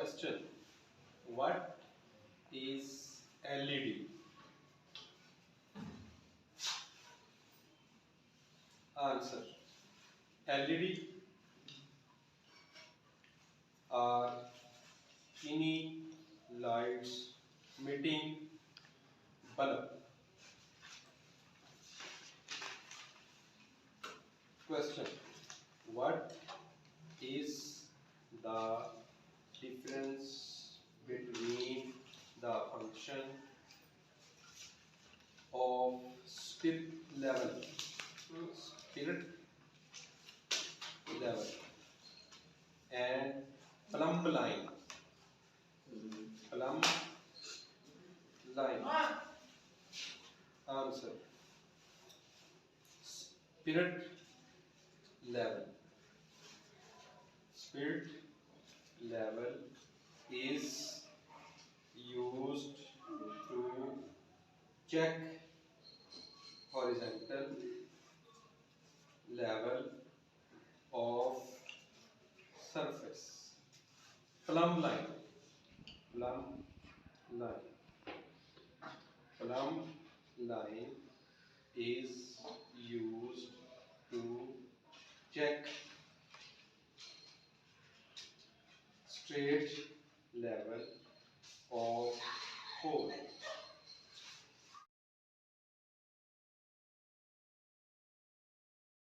Question: what is LED? Answer: LED are tiny lights emitting bulb. Question: what is the difference between the function of spirit level and plumb line? Plumb line. Answer: spirit level. Spirit level is used to check horizontal level of surface. Plumb line. Plumb line. Plumb line is used to check straight level of hole.